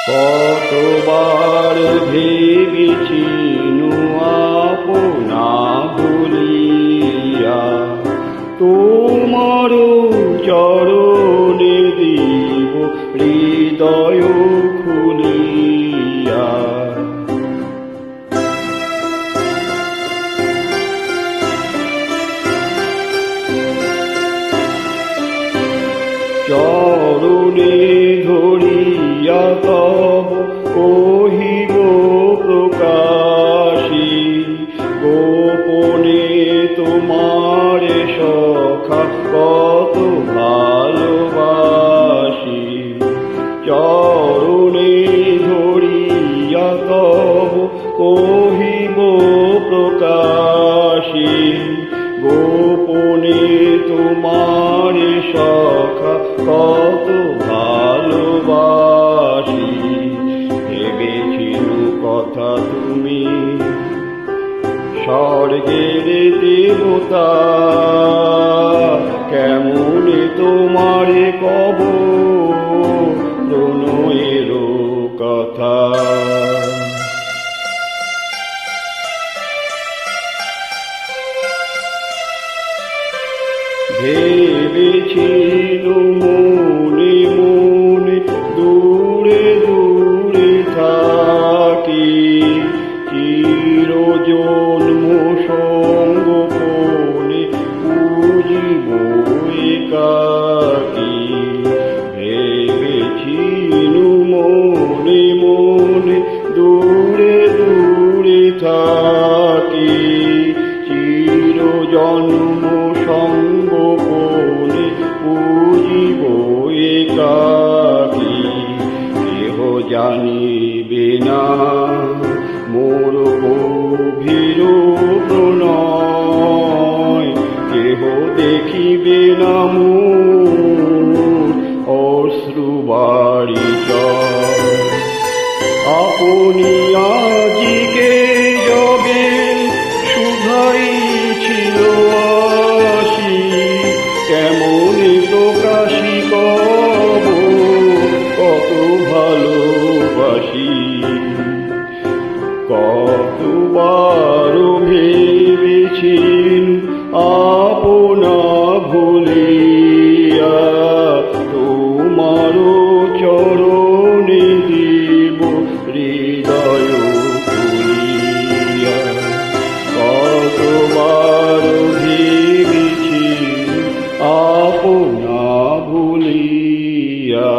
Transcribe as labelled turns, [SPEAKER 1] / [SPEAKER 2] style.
[SPEAKER 1] কতবার ভেবেছি আপনা ভুলিয়া তোমার চরণে দিব হৃদয় খুলিয়া। চরণে ধরিয়া তব কহিব প্রকাশী গোপনে তোমার সখা কত ভালোবাসি। চরণে ধরিয়া তব কহিব প্রকাশী গোপনে তোমার সখা কত ভালোবাসি। ভেবেছিলু কথা তুমি স্বর্গের দেবতা কেমন তোমার কব প্রণয়ের কথা। ভেবেছিলু মনে মনে দূরে দূরে থাকি চিরজন্ম সঙ্গোপনে পুজিব একাকী। ভেবেছিলু মনে মনে দূরে দূরে থাকি চিরজন্ম সঙ্গোপনে পুজিব একাকী। কেহ জানিবে না মোর গভীর প্রণয় কেহ দেখিবে না মোর অশ্রুবারি জল। আপনি আজিকে যবে শুধাইছিল আসি কেমন প্রকাশী কব কত ভালোবাসি। কতবার ভেবেছি আপনা ভুলিয়া তোমার চরণে দিব হৃদয় খুলিয়া। কতবার ভেবেছি আপনা ভুলিয়া।